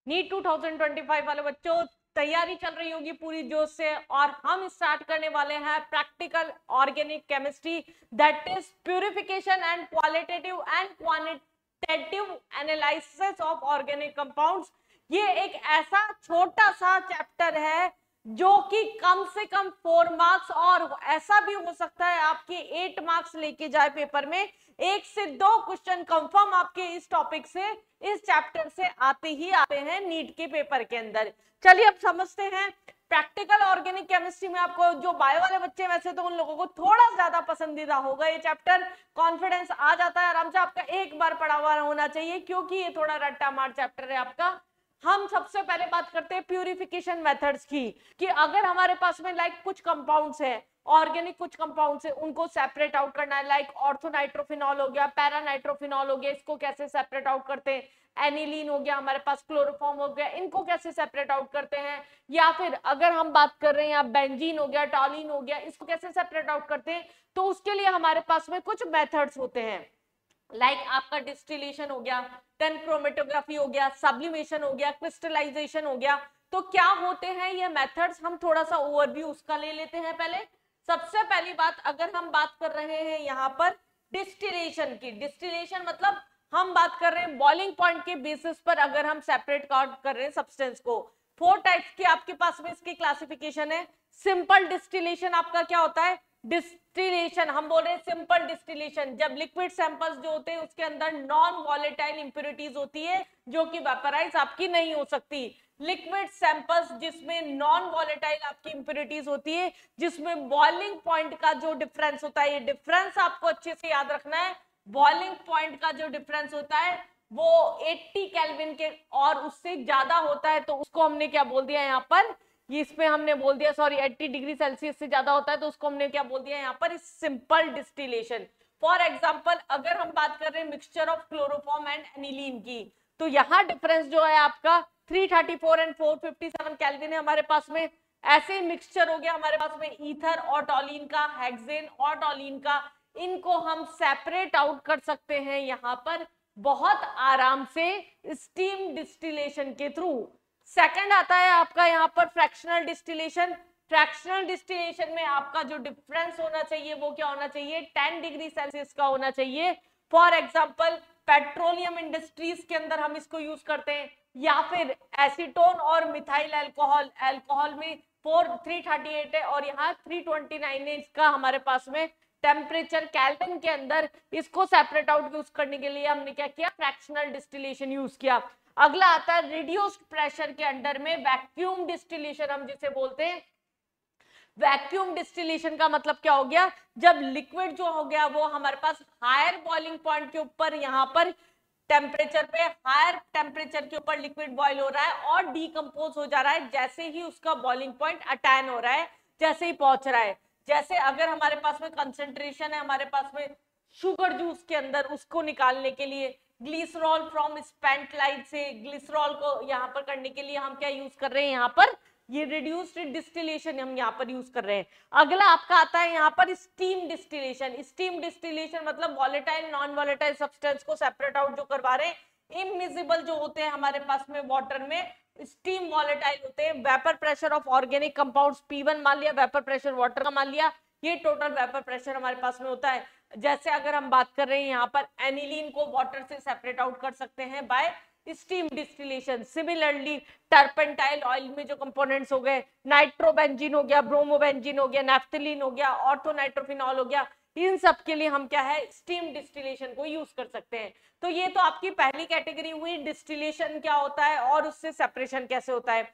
NEET 2025 वाले बच्चों, तैयारी चल रही होगी पूरी जोश से, और हम स्टार्ट करने वाले हैं practical organic chemistry, that is purification and qualitative and quantitative analysis of organic compounds. ये एक ऐसा छोटा सा चैप्टर है जो कि कम से कम 4 मार्क्स, और ऐसा भी हो सकता है आपके 8 मार्क्स लेके जाए पेपर में। 1 से 2 क्वेश्चन कंफर्म आपके इस टॉपिक से, इस चैप्टर से आते ही आते हैं नीट के पेपर के अंदर। चलिए अब समझते हैं प्रैक्टिकल ऑर्गेनिक केमिस्ट्री में। आपको जो बायो वाले बच्चे वैसे तो उन लोगों को थोड़ा ज्यादा पसंदीदा होगा ये चैप्टर, कॉन्फिडेंस आ जाता है आराम से, आपका एक बार पढ़ा हुआ होना चाहिए क्योंकि ये थोड़ा रट्टा मार चैप्टर है आपका। हम सबसे पहले बात करते हैं प्यूरिफिकेशन मेथड्स की, कि अगर हमारे पास में लाइक कुछ कंपाउंड्स है, ऑर्गेनिक कुछ कंपाउंड्स है, उनको सेपरेट आउट करना है, लाइक ऑर्थोनाइट्रोफिनॉल हो गया, पैरानाइट्रोफिनॉल हो गया, इसको कैसे सेपरेट आउट करते हैं, एनिलीन हो गया हमारे पास, क्लोरोफॉर्म हो गया, इनको कैसे सेपरेट आउट करते हैं, या फिर अगर हम बात कर रहे हैं यहाँ बेंजीन हो गया, टॉलिन हो गया, इसको कैसे सेपरेट आउट करते हैं, तो उसके लिए हमारे पास में कुछ मेथड्स होते हैं। लाइक आपका डिस्टिलेशन हो गया, देन क्रोमेटोग्राफी हो गया, सब्लिमेशन हो गया, क्रिस्टलाइजेशन हो गया। तो क्या होते हैं ये मेथड्स, हम थोड़ा सा ओवरव्यू उसका ले लेते हैं पहले। सबसे पहली बात, अगर हम बात कर रहे हैं यहाँ पर डिस्टिलेशन की, डिस्टिलेशन मतलब हम बात कर रहे हैं बॉइलिंग पॉइंट के बेसिस पर अगर हम सेपरेट कर रहे हैं सब्सटेंस को। 4 टाइप्स के आपके पास में इसकी क्लासिफिकेशन है। सिंपल डिस्टिलेशन आपका क्या होता है, डिस्टिलेशन हम बोल रहे हैं सिंपल डिस्टिलेशन, जब लिक्विड सैंपल्स जो होते हैं उसके अंदर नॉन वॉलेटाइल इंप्योरिटीज होती है जो कि वेपराइज आपकी नहीं हो सकती। लिक्विड सैंपल्स जिसमें नॉन वॉलेटाइल आपकी इंप्योरिटीज होती है, जिसमें बॉइलिंग पॉइंट का जो डिफरेंस होता है, ये डिफरेंस आपको अच्छे से याद रखना है। बॉइलिंग पॉइंट का जो डिफरेंस होता है वो 80 केल्विन के और उससे ज्यादा होता है, तो उसको हमने क्या बोल दिया यहाँ पर, इसमें हमने बोल दिया, सॉरी 80 डिग्री सेल्सियस से ज्यादा होता है तो उसको हमने क्या बोल दिया यहाँ पर, सिंपल डिस्टिलेशन। फॉर एग्जांपल अगर हम बात कर रहे हैं mixture of chloroform and aniline की, तो यहाँ डिफरेंस जो है आपका 334 एंड 457 केल्विन है हमारे पास में। ऐसे ही मिक्सचर हो गया हमारे पास में ईथर और टॉलिन का, हेक्सेन और टॉलिन का, इनको हम सेपरेट आउट कर सकते हैं यहाँ पर बहुत आराम से स्टीम डिस्टिलेशन के थ्रू। सेकंड आता है आपका यहाँ पर फ्रैक्शनल डिस्टिलेशन। फ्रैक्शनल डिस्टिलेशन में आपका जो डिफरेंस होना चाहिए वो क्या होना चाहिए, 10 डिग्री सेल्सियस का होना चाहिए। फॉर एग्जांपल पेट्रोलियम इंडस्ट्रीज के अंदर हम इसको यूज करते हैं, या फिर एसीटोन और मिथाइल अल्कोहल, अल्कोहल में 338 है और यहाँ 329 है, इसका हमारे पास में टेम्परेचर केल्विन के अंदर, इसको सेपरेट आउट यूज करने के लिए हमने क्या किया, फ्रैक्शनल डिस्टिलेशन यूज किया। अगला आता है रिड्यूस्ड प्रेशर के अंडर में वैक्यूम डिस्टिलेशन हम जिसे बोलते हैं। वैक्यूम डिस्टिलेशन का मतलब क्या हो गया, जब लिक्विड जो हो गया वो हमारे पास हायर बॉइलिंग पॉइंट के ऊपर, यहाँ पर टेम्परेचर पे हायर टेम्परेचर के ऊपर लिक्विड बॉइल हो रहा है और डीकंपोज हो जा रहा है जैसे ही उसका बॉइलिंग पॉइंट अटैन हो रहा है, जैसे ही पहुंच रहा है। जैसे अगर हमारे पास में कंसेंट्रेशन है हमारे पास में शुगर जूस के अंदर, उसको निकालने के लिए ग्लिसरॉल फ्रॉम स्पेंट लाइट से ग्लिसरॉल को यहाँ पर करने के लिए हम क्या यूज कर रहे हैं, यहाँ पर ये रिड्यूस्ड डिस्टिलेशन हम यहाँ पर यूज कर रहे हैं। अगला आपका आता है यहाँ पर स्टीम डिस्टिलेशन। स्टीम डिस्टिलेशन मतलब वॉलेटाइल नॉन वॉलेटाइल सब्सटेंस को सेपरेट आउट जो करवा रहे हैं। इमिजिबल जो होते हैं हमारे पास में वाटर में, स्टीम वॉलेटाइल होते हैं। Vapour pressure of organic compounds P1 मान लिया, वेपर प्रेशर वाटर का मान लिया, ये टोटल वेपर प्रेशर हमारे पास में होता है। जैसे अगर हम बात कर रहे हैं यहाँ पर एनिलीन को वाटर से सेपरेट आउट कर सकते हैं bye steam distillation. Similarly टर्पेंटाइल oil में जो कंपोनेंट्स हो गए, नाइट्रोबेंजीन हो गया, ब्रोमोबेंजीन हो गया, नैफ्थलीन हो गया, ऑर्थोनाइट्रोफिनॉल हो गया, इन सब के लिए हम क्या है, स्टीम डिस्टिलेशन को यूज कर सकते हैं। तो ये तो आपकी पहली कैटेगरी हुई, डिस्टिलेशन क्या होता है और उससे सेपरेशन कैसे होता है।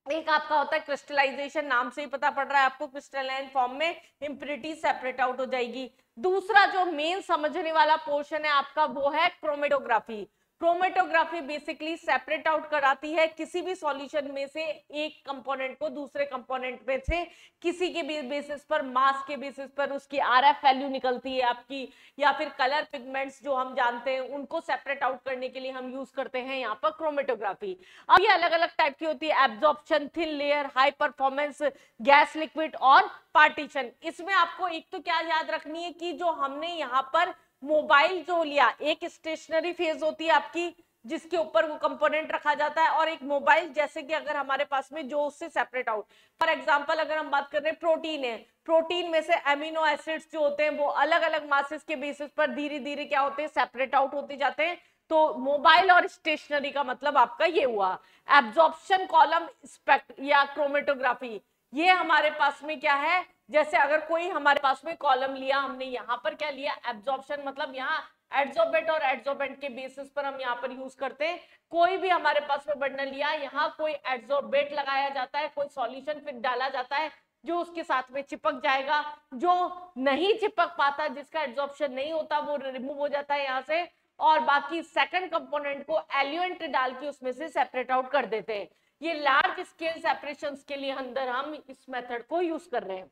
एक आपका होता है क्रिस्टलाइजेशन, नाम से ही पता पड़ रहा है आपको, क्रिस्टलाइन फॉर्म में इंप्योरिटी सेपरेट आउट हो जाएगी। दूसरा जो मेन समझने वाला पोर्शन है आपका वो है chromatography. Chromatography basically separate out कराती है किसी भी सॉल्यूशन में से एक कंपोनेंट को दूसरे कंपोनेंट में से, किसी के बेसिस पर, मास के बेसिस पर उसकी आरएफ वैल्यू निकलती है आपकी, या फिर कलर पिगमेंट्स जो हम जानते हैं उनको सेपरेट आउट करने के लिए हम यूज करते हैं यहाँ पर क्रोमेटोग्राफी। अब ये अलग अलग टाइप की होती है, absorption, thin layer, high performance, gas liquid और पार्टीशन। इसमें आपको एक तो क्या याद रखनी है कि जो हमने यहाँ पर मोबाइल जो लिया, एक स्टेशनरी फेज होती है आपकी, जिसके ऊपर वो कंपोनेंट रखा जाता है, और एक मोबाइल जैसे कि अगर हमारे पास में जो उससे सेपरेट आउट, फॉर एग्जांपल अगर हम बात कर रहे हैं प्रोटीन है, प्रोटीन में से अमीनो एसिड्स जो होते हैं वो अलग अलग मासेस के बेसिस पर धीरे धीरे क्या होते हैं, सेपरेट आउट होते जाते हैं। तो मोबाइल और स्टेशनरी का मतलब आपका ये हुआ। एब्जॉर्प्शन कॉलम स्पेक्ट या क्रोमेटोग्राफी, ये हमारे पास में क्या है, जैसे अगर कोई हमारे पास में कॉलम लिया हमने, यहाँ पर क्या लिया, एब्जॉर्प्शन, मतलब यहाँ एड्सॉर्बेंट और एड्सॉर्बेंट के बेसिस पर हम यहाँ पर यूज करते हैं। कोई भी हमारे पास में बंडल लिया, यहाँ कोई एड्सॉर्बेंट लगाया जाता है, कोई सॉल्यूशन फिर डाला जाता है जो उसके साथ में चिपक जाएगा। जो नहीं चिपक पाता, जिसका एड्सॉर्प्शन नहीं होता, वो रिमूव हो जाता है यहाँ से, और बाकी सेकंड कंपोनेंट को एल्यूएंट डाल के उसमें से सेपरेट आउट कर देते हैं। ये लार्ज स्केल सेपरेशंस के लिए अंदर हम इस मेथड को यूज कर रहे हैं।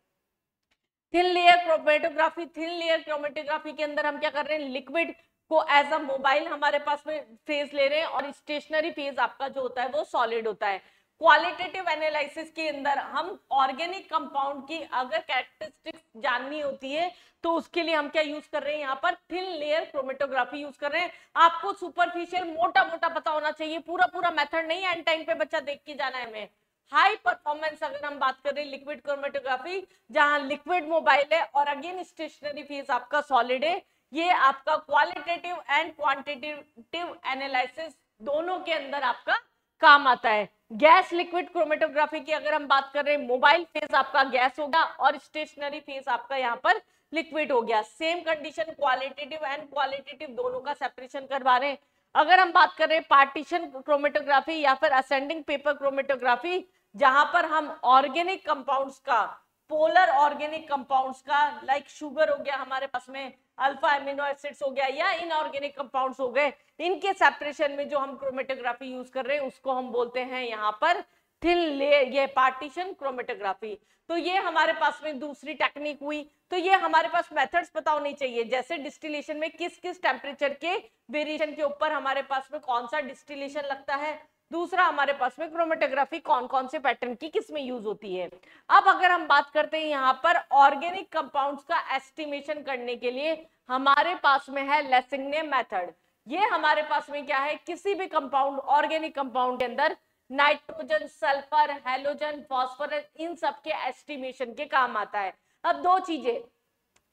Thin layer chromatography, thin layer chromatography के अंदर हम क्या कर रहे हैं, लिक्विड को एज अ मोबाइल हमारे पास में फेज ले रहे हैं, और स्टेशनरी फेज आपका जो होता है वो सॉलिड होता है। क्वालिटेटिव एनालिसिस के अंदर हम ऑर्गेनिक कंपाउंड की अगर कैरेक्टरिस्टिक्स जाननी होती है तो उसके लिए हम क्या यूज कर रहे हैं, यहाँ पर थिन लेयर क्रोमेटोग्राफी यूज कर रहे हैं। आपको सुपरफिशियल मोटा मोटा पता होना चाहिए, पूरा पूरा मेथड नहीं, एंड टाइम पे बच्चा देख के जाना है हमें। हाई परफॉर्मेंस अगर हम बात कर रहे हैं लिक्विड क्रोमेटोग्राफी, जहां लिक्विड मोबाइल है और अगेन स्टेशनरी फेज आपका सॉलिड है, ये आपका क्वालिटेटिव एंड क्वांटिटेटिव एनालिसिस दोनों के अंदर आपका काम आता है। गैस लिक्विड क्रोमेटोग्राफी की अगर हम बात कर रहे हैं, मोबाइल फेज आपका गैस होगा और स्टेशनरी फेज आपका यहाँ पर लिक्विड हो गया। Same condition, qualitative and qualitative दोनों का सेपरेशन करवा रहे हैं। अगर हम बात कर रहे हैं पार्टीशन क्रोमेटोग्राफी या फिर असेंडिंग पेपर क्रोमेटोग्राफी, जहां पर हम ऑर्गेनिक कंपाउंड्स का, पोलर ऑर्गेनिक कंपाउंड्स का, लाइक शुगर हो गया हमारे पास में, अल्फा एमिनो एसिड्स हो गया, या इनऑर्गेनिक कंपाउंड्स हो गए, इनके सेपरेशन में जो हम क्रोमेटोग्राफी यूज कर रहे हैं उसको हम बोलते हैं यहाँ पर थिन लेयर, ये पार्टीशन क्रोमेटोग्राफी। तो ये हमारे पास में दूसरी टेक्निक हुई। तो ये हमारे पास मेथड्स पता होनी चाहिए, जैसे डिस्टिलेशन में किस किस टेम्परेचर के वेरिएशन के ऊपर हमारे पास में कौन सा डिस्टिलेशन लगता है। दूसरा हमारे पास में क्रोमेटोग्राफी कौन कौन से पैटर्न की किस में यूज होती है। अब अगर हम बात करते हैं यहाँ पर ऑर्गेनिक कंपाउंड्स का एस्टिमेशन करने के लिए हमारे पास में है लेसिग्ने मेथड। ये हमारे पास में क्या है, किसी भी कंपाउंड, ऑर्गेनिक कंपाउंड के अंदर नाइट्रोजन, सल्फर, हैलोजन, फास्फोरस, इन सब के एस्टिमेशन के काम आता है। अब दो चीजें,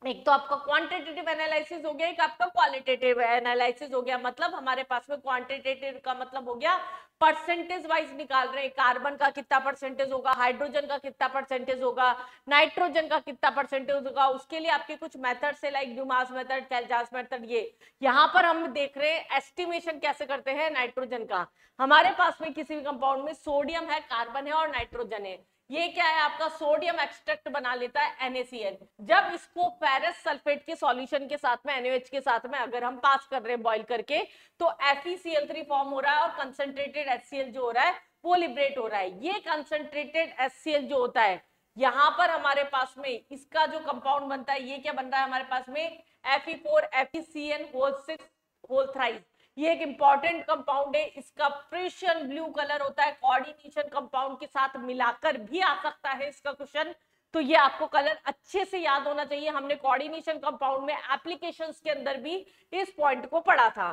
एक तो आपका क्वांटिटेटिव एनालिसिस हो गया, एक आपका क्वालिटेटिव एनालिसिस हो गया। मतलब हमारे पास में क्वांटिटेटिव का मतलब हो गया परसेंटेज वाइज निकाल रहे हैं, कार्बन का कितना परसेंटेज होगा, हाइड्रोजन का कितना परसेंटेज होगा, नाइट्रोजन का कितना परसेंटेज होगा। उसके लिए आपके कुछ मेथड्स है, लाइक ड्यूमास मेथड, कैल्जास मेथड। ये यहाँ पर हम देख रहे हैं एस्टिमेशन कैसे करते हैं नाइट्रोजन का। हमारे पास में किसी भी कंपाउंड में सोडियम है, कार्बन है और नाइट्रोजन है। ये क्या है, आपका सोडियम एक्सट्रैक्ट बना लेता है NaCl। जब इसको फेरस सल्फेट के सॉल्यूशन के साथ में, NaOH के साथ में अगर हम पास कर रहे हैं बॉइल करके, तो FeCl3 फॉर्म हो रहा है और कंसंट्रेटेड HCl जो हो रहा है वो लिबरेट हो रहा है। ये कंसंट्रेटेड HCl जो होता है, यहाँ पर हमारे पास में इसका जो कंपाउंड बनता है, ये क्या बन रहा है हमारे पास में, Fe4FeCN6 ये एक इंपॉर्टेंट कंपाउंड है। इसका प्रेशियन ब्लू कलर होता है, कोऑर्डिनेशन कंपाउंड के साथ मिलाकर भी आ सकता है इसका क्वेश्चन। तो ये आपको कलर अच्छे से याद होना चाहिए। हमने कोऑर्डिनेशन कंपाउंड में एप्लीकेशंस के अंदर भी इस पॉइंट को पढ़ा था।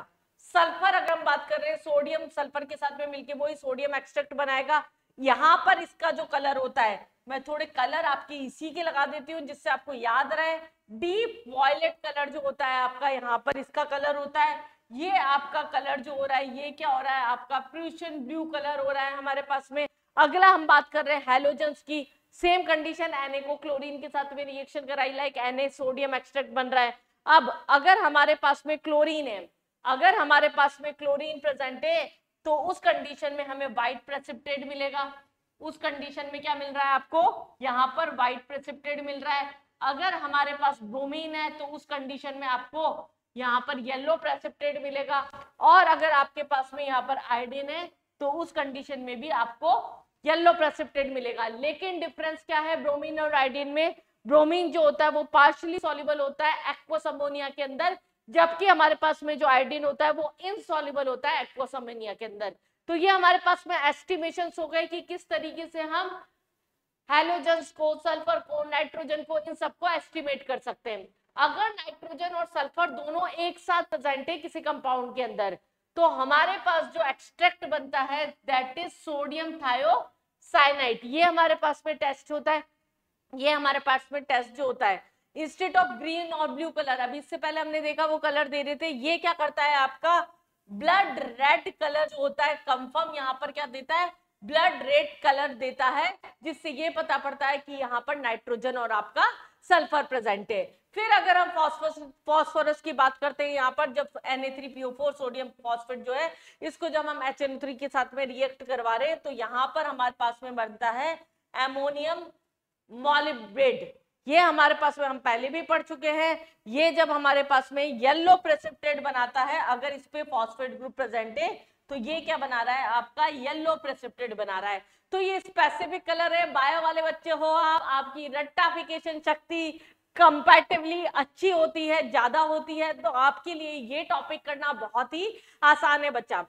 सल्फर अगर हम बात कर रहे हैं, सोडियम सल्फर के साथ में मिलके वही सोडियम एक्सट्रैक्ट बनाएगा। यहाँ पर इसका जो कलर होता है, मैं थोड़े कलर आपके इसी के लगा देती हूँ जिससे आपको याद रहे। डीप वॉयलेट कलर जो होता है आपका, यहाँ पर इसका कलर होता है। ये आपका कलर जो हो रहा है, ये क्या हो रहा है, आपका प्रूशियन ब्लू कलर हो रहा है हमारे पास में। अगला हम बात कर रहे हैं हैलोजेंस की। सेम कंडीशन, Na को क्लोरीन के साथ में रिएक्शन कराई, लाइक Na सोडियम एक्सट्रैक्ट बन रहा है। अब अगर हमारे पास में क्लोरीन है, अगर हमारे पास में क्लोरीन प्रेजेंट है, तो उस कंडीशन में हमें व्हाइट प्रेसिपिटेट मिलेगा। उस कंडीशन में क्या मिल रहा है आपको, यहाँ पर व्हाइट प्रेसिपिटेट मिल रहा है। अगर हमारे पास ब्रोमीन है तो उस कंडीशन में आपको यहाँ पर येलो प्रेसिपिटेट मिलेगा। और अगर आपके पास में यहाँ पर आयोडीन है तो उस कंडीशन में भी आपको येलो प्रेसिपिटेट मिलेगा। लेकिन डिफरेंस क्या है ब्रोमीन और आयोडीन में, ब्रोमीन जो होता है वो पार्शियली सॉल्युबल होता है एक्वस अमोनिया के अंदर, जबकि हमारे पास में जो आयोडीन होता है वो इनसॉल्युबल होता है एक्वस अमोनिया के अंदर। तो ये हमारे पास में एस्टिमेशंस हो गए कि किस तरीके से हम हैलोजेंस को, सल्फर को, नाइट्रोजन को, इन सबको एस्टिमेट कर सकते हैं। अगर नाइट्रोजन और सल्फर दोनों एक साथ प्रेजेंट है किसी कंपाउंड के अंदर, तो हमारे पास जो एक्सट्रैक्ट बनता है दैट इज सोडियम थायोसाइनाइड। ये हमारे पास में टेस्ट होता है, ये हमारे पास में टेस्ट जो होता है इंस्टेड ऑफ ग्रीन और ब्लू कलर, अभी इससे पहले हमने देखा वो कलर दे रहे थे, ये क्या करता है आपका ब्लड रेड कलर जो होता है, कंफर्म यहाँ पर क्या देता है ब्लड रेड कलर देता है, जिससे ये पता पड़ता है कि यहाँ पर नाइट्रोजन और आपका सल्फर प्रेजेंट है। फिर अगर हम फॉस्फोरस की बात करते हैं, यहाँ पर जब Na3PO4 सोडियम फॉस्फेट जो है इसको जब हम HNO3 के साथ में रिएक्ट करवा रहे हैं तो यहाँ पर हमारे पास में बनता है एमोनियम मॉलिब्डेट। ये हमारे पास में हम पहले भी पढ़ चुके हैं, ये जब हमारे पास में येलो प्रेसिपिटेट बनाता है, अगर इस पे फॉस्फेट ग्रुप प्रेजेंट है तो ये क्या बना रहा है आपका येलो प्रेसिपिटेट बना रहा है। तो ये स्पेसिफिक कलर है। बायो वाले बच्चे हो आप, आपकी रेक्टिफिकेशन शक्ति कंपैरेटिवली अच्छी होती है, ज्यादा होती है, तो आपके लिए ये टॉपिक करना बहुत ही आसान है बच्चा।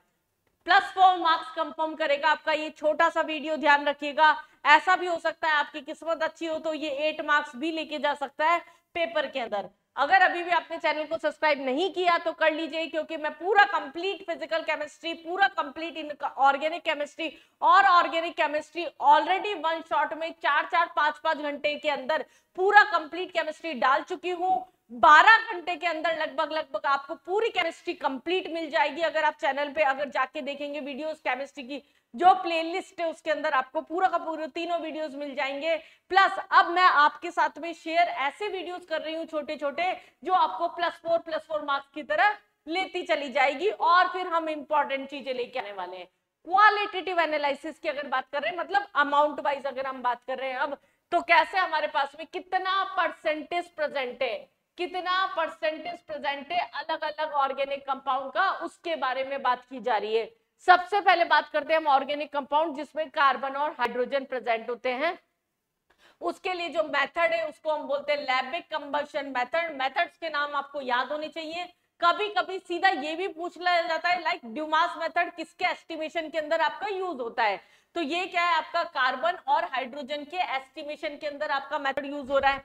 +4 मार्क्स कंफर्म करेगा आपका ये छोटा सा वीडियो, ध्यान रखिएगा। ऐसा भी हो सकता है आपकी किस्मत अच्छी हो तो ये 8 मार्क्स भी लेके जा सकता है पेपर के अंदर। अगर अभी भी आपने चैनल को सब्सक्राइब नहीं किया तो कर लीजिए, क्योंकि मैं पूरा कंप्लीट फिजिकल केमिस्ट्री, पूरा कंप्लीट ऑर्गेनिक केमिस्ट्री और organic chemistry already one shot में 4-4, 5-5 घंटे के अंदर पूरा कंप्लीट केमिस्ट्री डाल चुकी हूँ। 12 घंटे के अंदर लगभग आपको पूरी केमिस्ट्री कंप्लीट मिल जाएगी। अगर आप चैनल पे अगर जाके देखेंगे वीडियोस केमिस्ट्री की जो प्लेलिस्ट है उसके अंदर आपको पूरा का पूरा तीनों वीडियोस मिल जाएंगे। प्लस अब मैं आपके साथ में शेयर ऐसे वीडियोस कर रही हूँ छोटे छोटे जो आपको +4 मार्क्स की तरह लेती चली जाएगी। और फिर हम इंपॉर्टेंट चीजें लेके आने वाले हैं। क्वालिटेटिव एनालिसिस की अगर बात कर रहे हैं, मतलब अमाउंट वाइज अगर हम बात कर रहे हैं अब, तो कैसे हमारे पास में कितना परसेंटेज प्रेजेंट है, कितना परसेंटेज प्रेजेंट है अलग अलग ऑर्गेनिक कंपाउंड का, उसके बारे में बात की जा रही है। सबसे पहले बात करते हैं हम ऑर्गेनिक कंपाउंड जिसमें कार्बन और हाइड्रोजन प्रेजेंट होते हैं। उसके लिए जो मेथड है उसको हम बोलते हैं लैबिक कंबशन मेथड। मेथड्स के नाम आपको याद होने चाहिए। कभी कभी सीधा ये भी पूछ लिया जाता है लाइक ड्यूमास मेथड किसके एस्टिमेशन के अंदर आपका यूज होता है, तो ये क्या है आपका कार्बन और हाइड्रोजन के एस्टिमेशन के अंदर आपका मेथड यूज हो रहा है।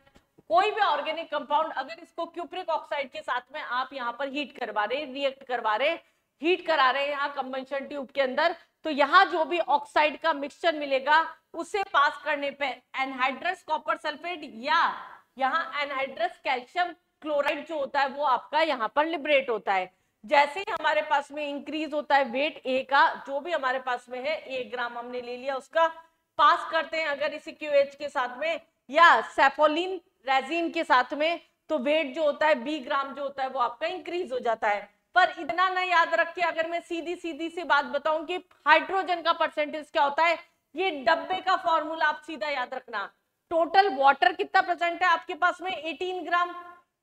कोई भी ऑर्गेनिक कंपाउंड अगर इसको क्यूप्रिक ऑक्साइड के साथ में आप यहाँ पर हीट करवा रहे, रिएक्ट करवा रहे, हीट करा रहे हैं यहाँ कंबंशन ट्यूब के अंदर, तो यहाँ जो भी ऑक्साइड का मिक्सचर मिलेगा उसे पास करने पे एनहाइड्रस कॉपर सल्फेट या यहाँ एनहाइड्रस कैल्शियम क्लोराइड जो होता है वो आपका यहाँ पर लिबरेट होता है। जैसे ही हमारे पास में इंक्रीज होता है वेट ए का, जो भी हमारे पास में है 1 ग्राम हमने ले लिया, उसका पास करते हैं अगर इसी QH के साथ में या सेफोलिन रेजिन के साथ में, तो वेट जो होता है 20 ग्राम जो होता है वो आपका इंक्रीज हो जाता है। पर इतना ना याद रखिए, अगर मैं सीधी सी बात बताऊं कि हाइड्रोजन का परसेंटेज क्या होता है, ये डब्बे का फॉर्मूला आप सीधा याद रखना। टोटल वाटर कितना प्रेजेंट है आपके पास में 18 ग्राम,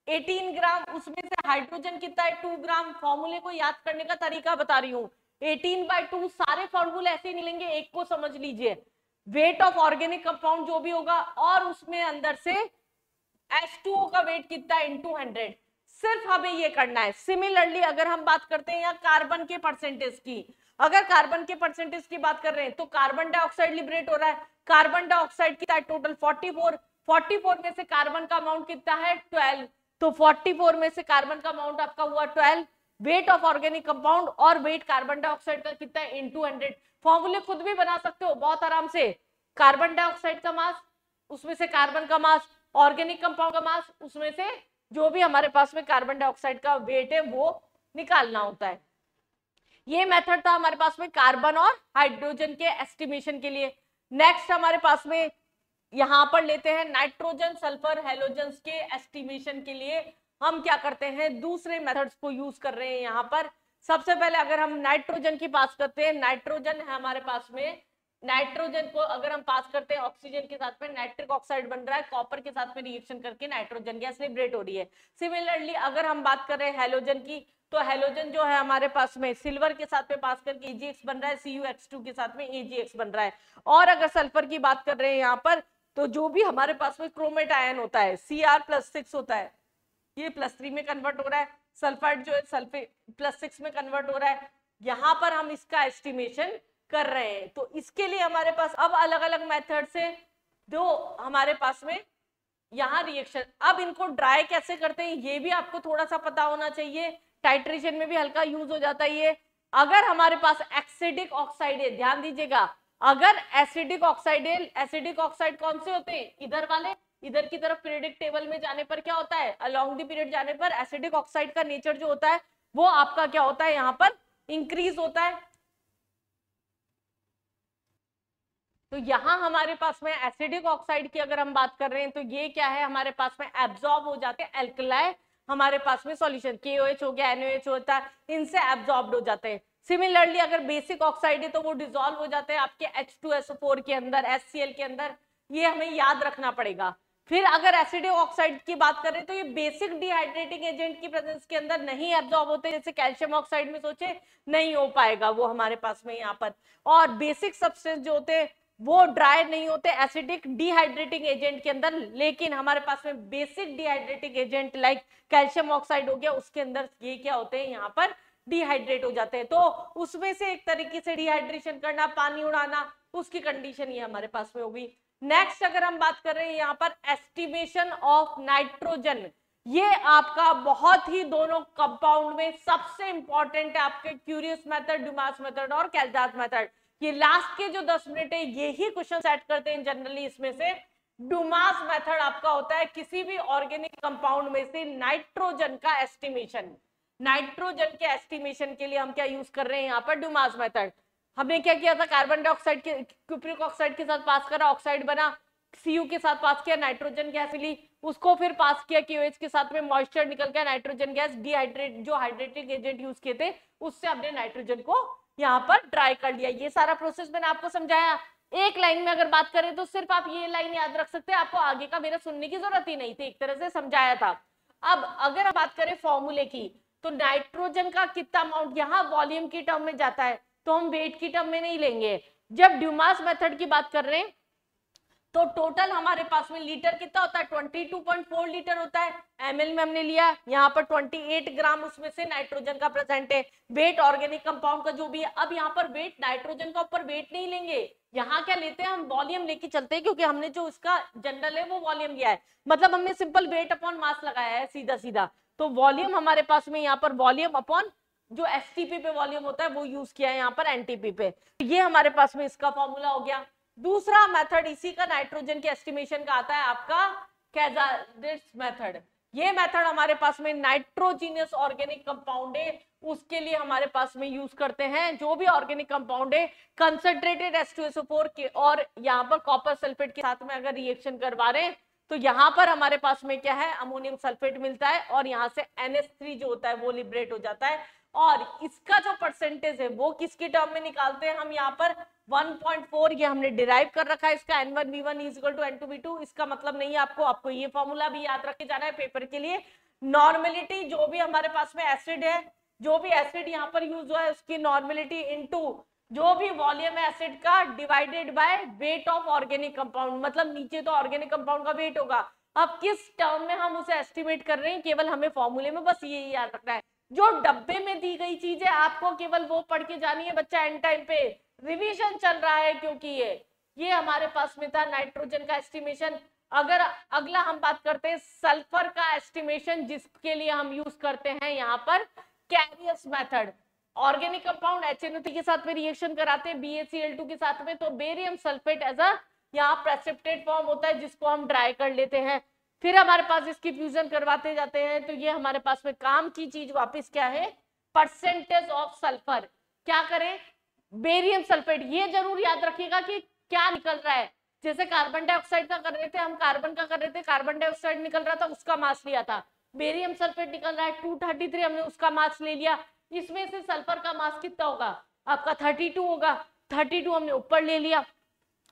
18 ग्राम, उसमें से हाइड्रोजन कितना है 2 ग्राम। फॉर्मूले को याद करने का तरीका बता रही हूँ, 18/2, सारे फॉर्मूले ऐसे नहीं लेंगे, एक को समझ लीजिए। वेट ऑफ ऑर्गेनिक कंपाउंड जो भी होगा और उसमें अंदर से H2O का वेट कितना है इंटू 100, सिर्फ हमें ये करना है। सिमिलरली अगर हम बात करते हैं यहाँ कार्बन के परसेंटेज की, अगर कार्बन के परसेंटेज की बात कर रहे हैं तो कार्बन डाइऑक्साइड लिबरेट हो रहा है। कार्बन डाइऑक्साइड कितना है टोटल 44 में से कार्बन का अमाउंट कितना है 12, तो 44 में से कार्बन का अमाउंट आपका हुआ 12। वेट ऑफ ऑर्गेनिक कंपाउंड और वेट कार्बन डाइऑक्साइड का कितना है इंटू 100। फॉर्मूले खुद भी बना सकते हो बहुत आराम से। कार्बन डाइऑक्साइड का मास, उसमें से कार्बन का मास, ऑर्गेनिक कंपाउंड का मास, उसमें से जो भी हमारे पास में कार्बन डाइऑक्साइड का वेट है वो निकालना होता है। ये मेथड था हमारे पास में कार्बन और हाइड्रोजन के एस्टिमेशन के लिए। नेक्स्ट हमारे पास में यहां पर लेते हैं नाइट्रोजन सल्फर हैलोजन्स के एस्टिमेशन के लिए हम क्या करते हैं, दूसरे मेथड्स को यूज कर रहे हैं। यहाँ पर सबसे पहले अगर हम नाइट्रोजन की बात करते हैं, नाइट्रोजन है हमारे पास में, नाइट्रोजन को अगर हम पास करते हैं ऑक्सीजन के साथ में नाइट्रिक ऑक्साइड बन रहा है, कॉपर के साथ में रिएक्शन करके नाइट्रोजन गैस लिबरेट हो रही है। सिमिलरली अगर हम बात कर रहे हैं हैलोजन की, तो हैलोजन जो है हमारे पास में सिल्वर के साथ में पास करके AgX बन रहा है, CuH2 के साथ में AgX बन रहा है। और अगर सल्फर की बात कर रहे हैं यहाँ पर, तो जो भी हमारे पास में क्रोमेट आयन होता है Cr+6 होता है, ये +3 में कन्वर्ट हो रहा है, सल्फाइड जो है सल्फेट +6 में कन्वर्ट हो रहा है। यहाँ पर हम इसका एस्टिमेशन कर रहे हैं। तो इसके लिए हमारे पास अब अलग अलग मेथड से जो हमारे पास में यहाँ रिएक्शन, अब इनको ड्राई कैसे करते हैं ये भी आपको थोड़ा सा पता होना चाहिए। टाइट्रेशन में भी हल्का यूज हो जाता है ये। अगर हमारे पास एसिडिक ऑक्साइड है, ध्यान दीजिएगा, अगर एसिडिक ऑक्साइड कौन से होते हैं, इधर वाले, इधर की तरफ पीरियोडिक टेबल में जाने पर क्या होता है, अलोंग द पीरियड जाने पर एसिडिक ऑक्साइड का नेचर जो होता है वो आपका क्या होता है, यहाँ पर इंक्रीज होता है। तो यहां हमारे पास में एसिडिक ऑक्साइड की अगर हम बात कर रहे हैं तो ये क्या है, हमारे पास में एब्जॉर्ब हो जाते हैं एल्कलाई, हमारे पास में सॉल्यूशन KOH हो गया, NaOH होता है, इनसे एब्जॉर्ब हो जाते हैं। सिमिलरली अगर बेसिक ऑक्साइड है तो वो डिसॉल्व हो जाते हैं आपके H2SO4 के अंदर, HCl के अंदर, ये हमें याद रखना पड़ेगा। फिर अगर एसिडिक ऑक्साइड की बात करें तो ये बेसिक डिहाइड्रेटिंग एजेंट की प्रेजेंस के अंदर नहीं एब्जॉर्ब होते, जैसे कैल्शियम ऑक्साइड में सोचे नहीं हो पाएगा वो हमारे पास में यहाँ पर। और बेसिक सब्सटेंस जो होते हैं वो ड्राई नहीं होते एसिडिक डिहाइड्रेटिंग एजेंट के अंदर, लेकिन हमारे पास में basic dehydrating agent like calcium oxide हो गया, उसके अंदर ये क्या होते हैं, यहाँ पर डिहाइड्रेट हो जाते हैं। तो उसमें से एक तरीके से डिहाइड्रेशन करना, पानी उड़ाना, उसकी कंडीशन ये हमारे पास में होगी। नेक्स्ट अगर हम बात कर रहे हैं यहाँ पर एस्टिमेशन ऑफ नाइट्रोजन, ये आपका बहुत ही दोनों कंपाउंड में सबसे इंपॉर्टेंट है, आपके क्यूरियस मेथड, डुमास मेथड और कैल्डास मेथड। ये लास्ट के जो 10 मिनट है यही क्वेश्चन सेट करते हैं जनरली। इसमें से डुमास मेथड आपका होता है किसी भी ऑर्गेनिक कंपाउंड में से नाइट्रोजन का एस्टिमेशन। नाइट्रोजन के एस्टिमेशन के लिए हम क्या यूज कर रहे हैं यहाँ पर, डुमास मेथड। हमने क्या किया था, कार्बन डाइऑक्साइड के क्यूप्रिक ऑक्साइड के साथ पास करा, ऑक्साइड बना, Cu के साथ पास किया, नाइट्रोजन गैस ली, उसको फिर पास किया KOH के साथ में, मॉइस्चर निकल गया, नाइट्रोजन गैस, डिहाइड्रेट जो हाइड्रेटिंग एजेंट यूज किए थे उससे हमने नाइट्रोजन को यहाँ पर ड्राई कर लिया। ये सारा प्रोसेस मैंने आपको समझाया। एक लाइन में अगर बात करें तो सिर्फ आप ये लाइन याद रख सकते हैं, आपको आगे का मेरा सुनने की जरूरत ही नहीं थी, एक तरह से समझाया था। अब अगर हम बात करें फॉर्मूले की, तो नाइट्रोजन का कितना अमाउंट यहाँ वॉल्यूम की टर्म में जाता है, तो हम वेट की टर्म में नहीं लेंगे। जब ड्यूमास मेथड की बात कर रहे हैं तो टोटल हमारे पास में लीटर कितना होता है, 22.4 लीटर होता है, ml में हमने लिया, यहाँ पर 28 ग्राम उसमें से नाइट्रोजन का प्रेजेंट है। वेट ऑर्गेनिक कंपाउंड का जो भी है, अब यहाँ पर वेट नाइट्रोजन का ऊपर वेट नहीं लेंगे, यहाँ क्या लेते हैं हम, वॉल्यूम लेके चलते हैं, क्योंकि हमने जो इसका जनरल है वो वॉल्यूम लिया है, मतलब हमने सिंपल वेट अपॉन मास लगाया है सीधा सीधा। तो वॉल्यूम हमारे पास में यहाँ पर वॉल्यूम अपॉन जो STP पे वॉल्यूम होता है वो यूज किया है यहाँ पर NTP पे, ये हमारे पास में इसका फॉर्मूला हो गया। दूसरा मेथड इसी का नाइट्रोजन के एस्टिमेशन का आता है आपका कैजार्डिस मेथड। ये मेथड हमारे पास में नाइट्रोजीनियस ऑर्गेनिक कंपाउंड है उसके लिए हमारे पास में यूज करते हैं। जो भी ऑर्गेनिक कंपाउंड है कंसंट्रेटेड H2SO4 के और यहाँ पर कॉपर सल्फेट के साथ में अगर रिएक्शन करवा रहे हैं तो यहाँ पर हमारे पास में क्या है, अमोनियम सल्फेट मिलता है और यहाँ से NH3 जो होता है वो लिबरेट हो जाता है। और इसका जो परसेंटेज है वो किसकी टर्म में निकालते हैं हम, यहाँ पर 1.4 ये हमने डिराइव कर रखा है इसका, N1V1 = N2V2। इसका मतलब नहीं है आपको ये फॉर्मूला भी याद रखे जाना है पेपर के लिए। नॉर्मेलिटी जो भी हमारे पास में एसिड है, जो भी एसिड यहाँ पर यूज हुआ है उसकी नॉर्मेलिटी इनटू जो भी वॉल्यूम है एसिड का divided by weight of organic compound, मतलब नीचे तो ऑर्गेनिक कंपाउंड का वेट होगा। अब किस टर्म में हम उसे एस्टिमेट कर रहे हैं, केवल हमें फॉर्मूले में बस ये याद रखना है। जो डब्बे में दी गई चीज है आपको केवल वो पढ़ के जानी है बच्चा, एंड टाइम पे रिवीजन चल रहा है, क्योंकि ये हमारे पास में था नाइट्रोजन का एस्टिमेशन। अगर अगला हम बात करते हैं सल्फर का एस्टिमेशन, जिसके लिए हम यूज करते हैं यहाँ पर कैरियस मेथड। ऑर्गेनिक कंपाउंड HNO3 के साथ में रिएक्शन कराते हैं BaCl2 के साथ में, तो बेरियम सल्फेट एज अ यहाँ प्रेसिपिटेट फॉर्म होता है जिसको हम ड्राई कर लेते हैं, फिर हमारे पास इसकी फ्यूजन करवाते जाते हैं। तो ये हमारे पास में काम की चीज वापस क्या है, परसेंटेज ऑफ सल्फर। क्या करें, बेरियम सल्फेट, ये जरूर याद रखिएगा कि क्या निकल रहा है। जैसे कार्बन डाइऑक्साइड का कर रहे थे हम, कार्बन का कर रहे थे, कार्बन डाइऑक्साइड निकल रहा था उसका मास लिया था, बेरियम सल्फेट निकल रहा है 233 हमने उसका मास ले लिया। इसमें से सल्फर का मास कितना होगा आपका 32 होगा, 32 हमने ऊपर ले लिया।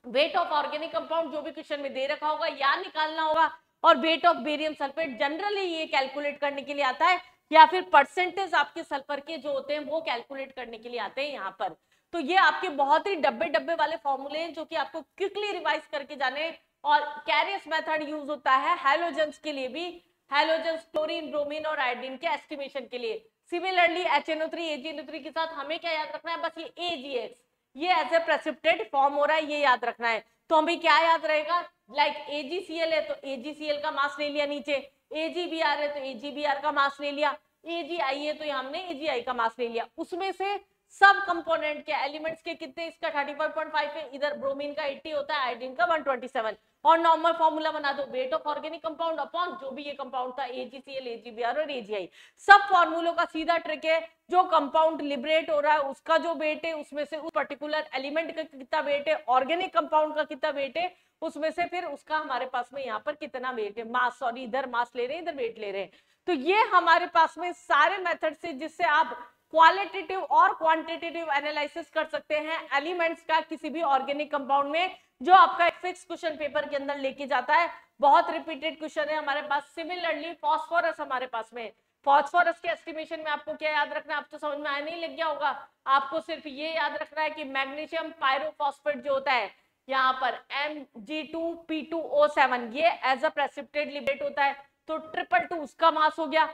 वेट ऑफ ऑर्गेनिक कंपाउंड जो भी क्वेश्चन में दे रखा होगा या निकालना होगा, और weight of barium sulphate generally ये कैलकुलेट करने के लिए आता है, या फिर परसेंटेज आपके सल्फर के जो होते हैं वो कैलकुलेट करने के लिए आते हैं यहाँ पर। तो ये आपके बहुत ही डब्बे वाले फॉर्मूले हैं जो कि आपको क्विकली रिवाइज करके जाने। और कैरियस मेथड यूज होता है हैलोजेंस के लिए भी, हैलोजेंस क्लोरीन, ब्रोमीन और आयोडीन के एस्टिमेशन के लिए। सिमिलरली HNO3 AgNO3 के साथ हमें क्या याद रखना है, बस ये AgX, ये एज ए प्रेसिपिटेट फॉर्म हो रहा है, ये याद रखना है। तो हमें क्या याद रहेगा, लाइक AgCl है तो AgCl का मास ले लिया नीचे, AgBr है तो AgBr का मास ले लिया, AgI है तो हमने AgI का मास ले लिया। उसमें से सब कंपोनेंट के एलिमेंट्स के कितने, इसका 35.5 है, इधर ब्रोमीन का 80 होता है, आयोडीन का 127, और नॉर्मल फॉर्मूला बना दो weight of organic compound upon जो भी ये कंपाउंड था AgCl, AgBr और AgI। सब फॉर्मूलों का सीधा ट्रिक है, जो कंपाउंड लिबरेट हो रहा है उसका जो वेट है उसमें से उस पर्टिकुलर एलिमेंट का कितना वेट है, ऑर्गेनिक कंपाउंड का कितना वेट है, उसमें से फिर उसका हमारे पास में यहाँ पर कितना वेट है, मास, सॉरी इधर मास ले रहे हैं इधर वेट ले रहे हैं। तो ये हमारे पास में सारे मेथड से जिससे आप क्वालिटेटिव और क्वांटिटेटिव एनालिसिस कर सकते हैं एलिमेंट्स का किसी भी ऑर्गेनिक कंपाउंड में, जो आपका एक फिक्स क्वेश्चन पेपर के अंदर लेके जाता है। बहुत रिपीटेड क्वेश्चन है हमारे पास। सिमिलरली फॉस्फोरस हमारे पास में, फॉस्फोरस के एस्टिमेशन में आपको क्या याद रखना है, आप तो समझ में आया नहीं लग गया होगा, आपको सिर्फ ये याद रखना है कि मैग्नीशियम पायरोफॉस्फेट जो होता है यहाँ पर Mg2P2O7 ये एज अ प्रेसिपिटेट लिबरेट होता है, तो 222 उसका मास हो गया,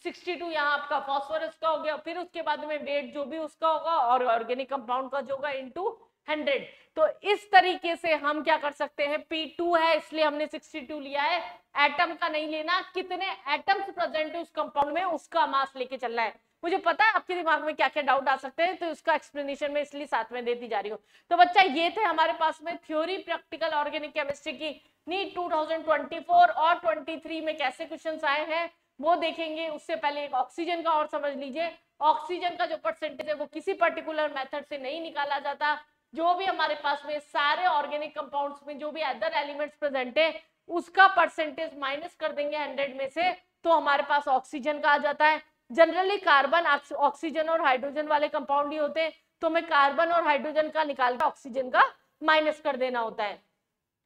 62 यहाँ आपका फॉस्फोरस का हो गया, फिर उसके बाद में वेट जो भी उसका होगा और ऑर्गेनिक कंपाउंड का जो होगा इनटू 100। तो इस तरीके से हम क्या कर सकते हैं, P2 है इसलिए हमने 62 लिया है, एटम का नहीं लेना, कितने एटम्स प्रेजेंट है उस कंपाउंड में उसका मास लेके चलना है। मुझे पता है आपके दिमाग में क्या क्या डाउट आ सकते हैं, तो इसका एक्सप्लेनेशन में इसलिए साथ में देती जा रही हूँ। तो बच्चा ये थे हमारे पास में थ्योरी प्रैक्टिकल ऑर्गेनिक केमिस्ट्री की। नीट 2024 और 23 में कैसे क्वेश्चंस आए हैं वो देखेंगे। उससे पहले एक ऑक्सीजन का और समझ लीजिए, ऑक्सीजन का जो परसेंटेज है वो किसी पर्टिकुलर मेथड से नहीं निकाला जाता, जो भी हमारे पास में सारे ऑर्गेनिक कंपाउंड्स में जो भी अदर एलिमेंट्स प्रेजेंट है उसका परसेंटेज माइनस कर देंगे 100 में से, तो हमारे पास ऑक्सीजन का आ जाता है। जनरली कार्बन, ऑक्सीजन और हाइड्रोजन वाले कंपाउंड ही होते हैं, तो हमें कार्बन और हाइड्रोजन का निकाल के ऑक्सीजन का माइनस कर देना होता है।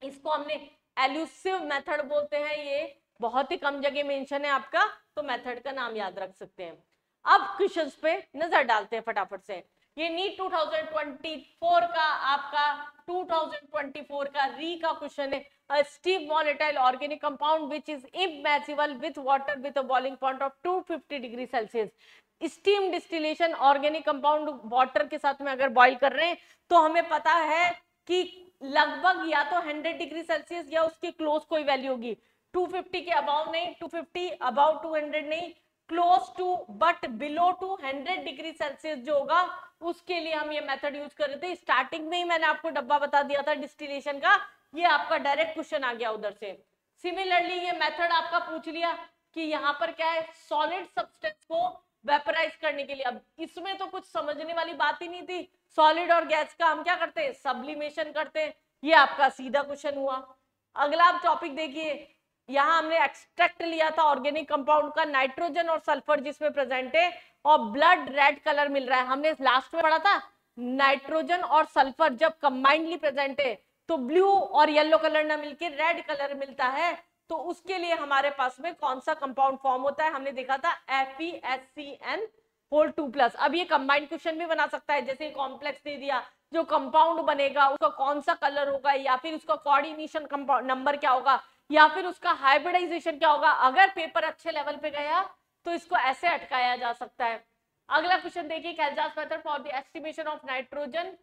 इसको हमने एल्यूसिव मेथड बोलते हैं, ये बहुत ही कम जगह मेंशन है आपका, तो मेथड का नाम याद रख सकते हैं। अब क्वेश्चंस पे नजर डालते हैं फटाफट से। ये नीट 2024 का आपका 2024 का री का क्वेश्चन है, a steam volatile organic compound which is immersible with water with a boiling point of 250 degree Celsius. Steam distillation organic compound water के साथ में अगर बॉईल कर रहे हैं तो हमें पता है कि लगभग या तो 100 डिग्री सेल्सियस या उसकी क्लोज कोई वैल्यू होगी, 250 के अबाव नहीं, 250 अबाव 200 नहीं, close to but below 200 degree Celsius जो होगा उसके लिए हम ये मेथड यूज कर रहे थे। स्टार्टिंग में ही मैंने आपको डब्बा बता दिया था डिस्टिलेशन का, ये आपका डायरेक्ट क्वेश्चन आ गया उधर से। सिमिलरली ये मेथड आपका पूछ लिया कि यहाँ पर क्या है, सॉलिड सब्सटेंस को वेपराइज करने के लिए। अब इसमें तो कुछ समझने वाली बात ही नहीं थी, सॉलिड और गैस का हम क्या करते हैं, सब्लिमेशन करते हैं, ये आपका सीधा क्वेश्चन हुआ। अगला आप टॉपिक देखिए, यहाँ हमने एक्सट्रैक्ट लिया था ऑर्गेनिक कंपाउंड का, नाइट्रोजन और सल्फर जिसमें प्रेजेंट है और ब्लड रेड कलर मिल रहा है। हमने लास्ट में पढ़ा था नाइट्रोजन और सल्फर जब कंबाइंडली प्रेजेंट है तो ब्लू और येलो कलर ना मिलके रेड कलर मिलता है, तो उसके लिए हमारे पास में कौन सा कंपाउंड फॉर्म होता है, हमने देखा था FeSCN2+। अब ये कंबाइंड क्वेश्चन भी बना सकता है, जैसे कॉम्प्लेक्स दे दिया, जो कंपाउंड बनेगा उसका कौन सा कलर होगा, या फिर उसका कोऑर्डिनेशन नंबर क्या होगा, या फिर उसका हाइब्रिडाइजेशन क्या होगा। अगर पेपर अच्छे लेवल पे गया तो इसको ऐसे अटकाया जा सकता है। अगला क्वेश्चन देखिए, Kjeldahl's method for the estimation of nitrogen.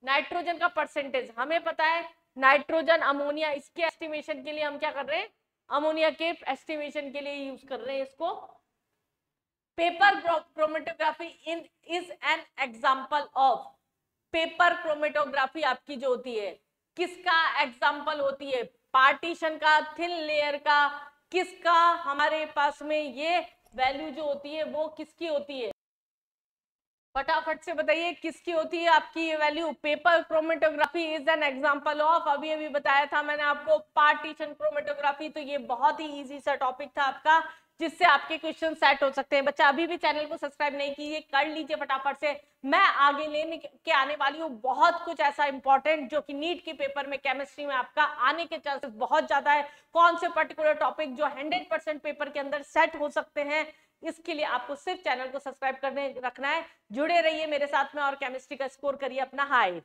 Nitrogen का परसेंटेज हमें पता है, नाइट्रोजन अमोनिया, इसके एस्टिमेशन के लिए हम क्या कर रहे हैं, अमोनिया के एस्टिमेशन के लिए यूज कर रहे हैं इसको। Paper chromatography is an example of, paper chromatography आपकी जो होती है किसका एग्जांपल होती है, पार्टीशन का, थिन लेयर का, किसका, हमारे पास में ये वैल्यू जो होती है वो किसकी होती है, फटाफट से बताइए किसकी होती है आपकी ये value. Paper chromatography is an example of, अभी अभी बताया था मैंने आपको, पार्टीशन क्रोमेटोग्राफी। तो ये बहुत ही इजी सा टॉपिक था आपका, जिससे आपके क्वेश्चन सेट हो सकते हैं। बच्चा अभी भी चैनल को सब्सक्राइब नहीं कीजिए, कर लीजिए फटाफट से। मैं आगे लेने के आने वाली हूँ बहुत कुछ ऐसा इंपॉर्टेंट जो कि नीट के पेपर में केमिस्ट्री में आपका आने के चांसेस बहुत ज्यादा है। कौन से पर्टिकुलर टॉपिक जो 100% पेपर के अंदर सेट हो सकते हैं, इसके लिए आपको सिर्फ चैनल को सब्सक्राइब करने रखना है। जुड़े रहिए मेरे साथ में और केमिस्ट्री का स्कोर करिए अपना हाई।